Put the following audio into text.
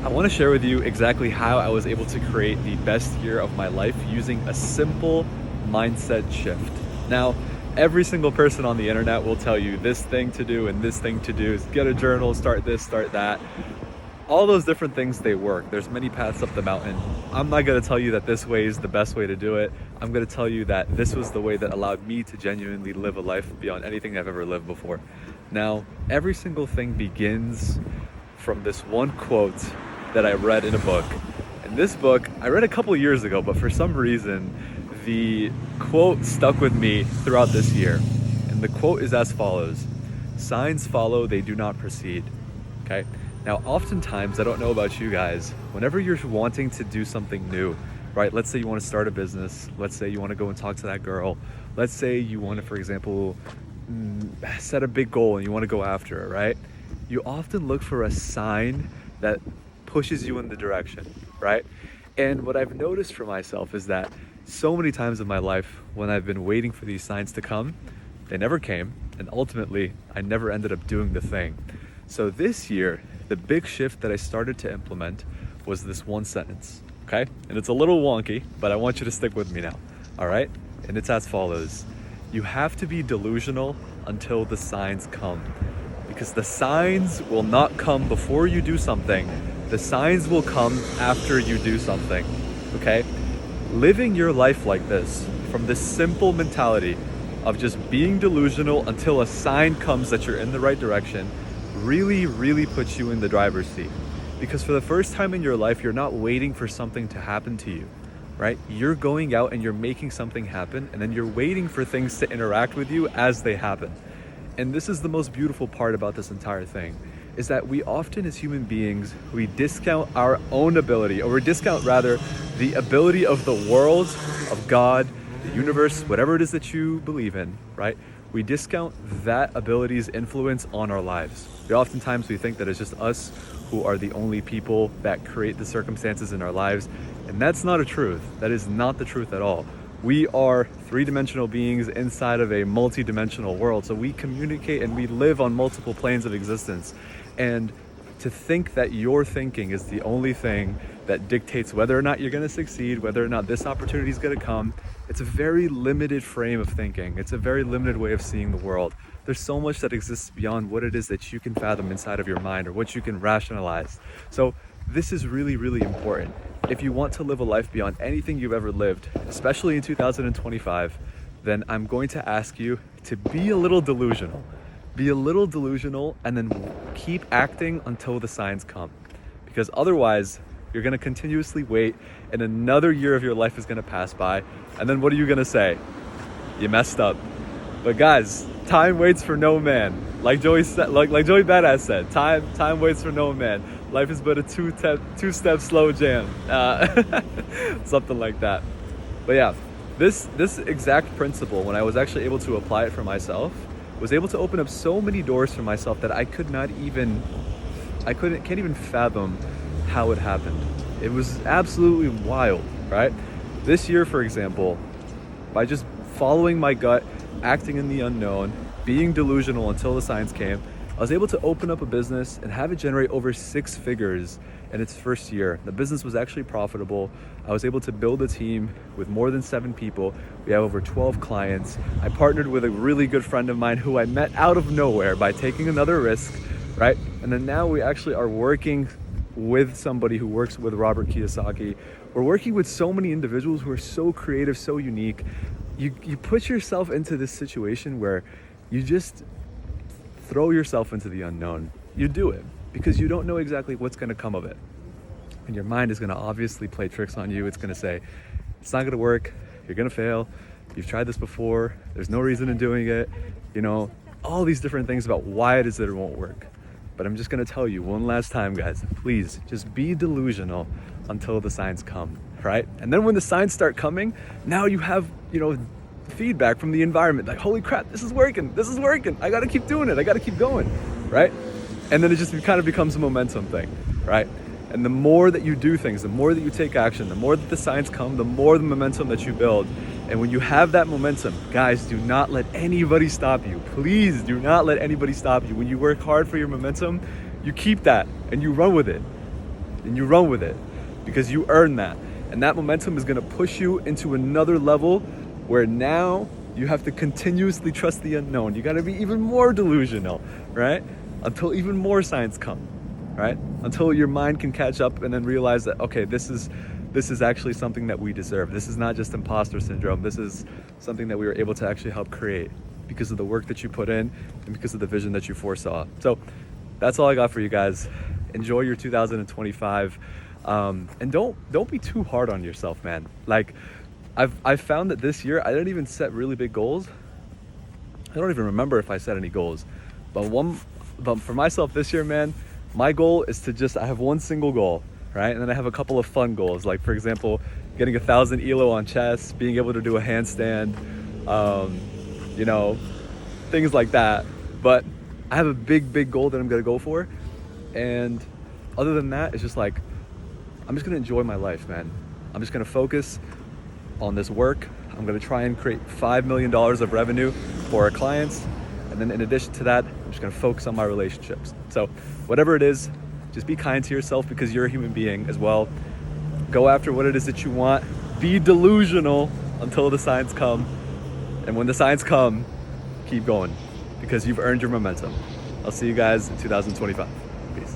I want to share with you exactly how I was able to create the best year of my life using a simple mindset shift. Now, every single person on the internet will tell you this thing to do and this thing to do. Get a journal, start this, start that. All those different things, they work. There's many paths up the mountain. I'm not going to tell you that this way is the best way to do it. I'm going to tell you that this was the way that allowed me to genuinely live a life beyond anything I've ever lived before. Now, every single thing begins from this one quote that I read in a book. And this book, I read a couple years ago, but for some reason, the quote stuck with me throughout this year. And the quote is as follows: "Signs follow, they do not precede." Okay? Now, oftentimes, I don't know about you guys, whenever you're wanting to do something new, right? Let's say you want to start a business. Let's say you want to go and talk to that girl. Let's say you want to, for example, set a big goal and you want to go after it, right? You often look for a sign that pushes you in the direction, right? And what I've noticed for myself is that so many times in my life when I've been waiting for these signs to come, they never came, and ultimately I never ended up doing the thing. So this year, the big shift that I started to implement was this one sentence, okay? And it's a little wonky, but I want you to stick with me now, all right? And it's as follows: you have to be delusional until the signs come. Because the signs will not come before you do something. The signs will come after you do something, okay? Living your life like this, from this simple mentality of just being delusional until a sign comes that you're in the right direction, really, really puts you in the driver's seat. Because for the first time in your life, you're not waiting for something to happen to you, right? You're going out and you're making something happen, and then you're waiting for things to interact with you as they happen. And this is the most beautiful part about this entire thing, is that we often as human beings, we discount our own ability, or we discount rather the ability of the world, of God, the universe, whatever it is that you believe in, right? We discount that ability's influence on our lives. Oftentimes we think that it's just us who are the only people that create the circumstances in our lives. And that's not a truth. That is not the truth at all. We are three-dimensional beings inside of a multi-dimensional world. So we communicate and we live on multiple planes of existence. And to think that your thinking is the only thing that dictates whether or not you're going to succeed, whether or not this opportunity is going to come, it's a very limited frame of thinking. It's a very limited way of seeing the world. There's so much that exists beyond what it is that you can fathom inside of your mind or what you can rationalize. So this is really, really important. If you want to live a life beyond anything you've ever lived, especially in 2025, then I'm going to ask you to be a little delusional. Be a little delusional and then keep acting until the signs come. Because otherwise, you're going to continuously wait and another year of your life is going to pass by. And then what are you going to say? You messed up. But guys, time waits for no man. Like Joey said, like Joey Badass said, time waits for no man. Life is but a two-step slow jam. Something like that. But yeah, this exact principle, when I was actually able to apply it for myself, was able to open up so many doors for myself that can't even fathom how it happened. It was absolutely wild, right? This year, for example, by just following my gut, acting in the unknown, being delusional until the signs came, I was able to open up a business and have it generate over 6 figures in its first year. The business was actually profitable. I was able to build a team with more than 7 people. We have over 12 clients. I partnered with a really good friend of mine who I met out of nowhere by taking another risk, right? And then now we actually are working with somebody who works with Robert Kiyosaki. We're working with so many individuals who are so creative, so unique. You put yourself into this situation where you just throw yourself into the unknown. You do it because you don't know exactly what's going to come of it. And your mind is going to obviously play tricks on you. It's going to say, it's not going to work. You're going to fail. You've tried this before. There's no reason in doing it. You know, all these different things about why it is that it won't work. But I'm just going to tell you one last time, guys, please just be delusional until the signs come, right? And then when the signs start coming, now you have, feedback from the environment, like, holy crap, this is working. I got to keep doing it. I got to keep going, right? And then it just kind of becomes a momentum thing, right? And the more that you do things, the more that you take action, the more that the signs come, the more the momentum that you build. And when you have that momentum, guys, do not let anybody stop you. Please do not let anybody stop you. When you work hard for your momentum, you keep that and you run with it. and you run with it because you earn that. And that momentum is gonna push you into another level where now you have to continuously trust the unknown. You gotta be even more delusional, right? Until even more signs come, right? Until your mind can catch up and then realize that, okay, this is actually something that we deserve. This is not just imposter syndrome. This is something that we were able to actually help create because of the work that you put in and because of the vision that you foresaw. So that's all I got for you guys. Enjoy your 2025. And don't be too hard on yourself, man. Like I've found that this year I didn't even set really big goals. I don't even remember if I set any goals, but for myself this year, man, my goal is to I have one single goal, right? And then I have a couple of fun goals, like for example, getting 1,000 ELO on chest, being able to do a handstand, you know, things like that. But I have a big goal that I'm gonna go for. And other than that, it's just like, I'm just gonna enjoy my life, man. I'm just gonna focus on this work. I'm gonna try and create $5 million of revenue for our clients. And then in addition to that, I'm just gonna focus on my relationships. So whatever it is, just be kind to yourself because you're a human being as well. Go after what it is that you want. Be delusional until the signs come. And when the signs come, keep going because you've earned your momentum. I'll see you guys in 2025. Peace.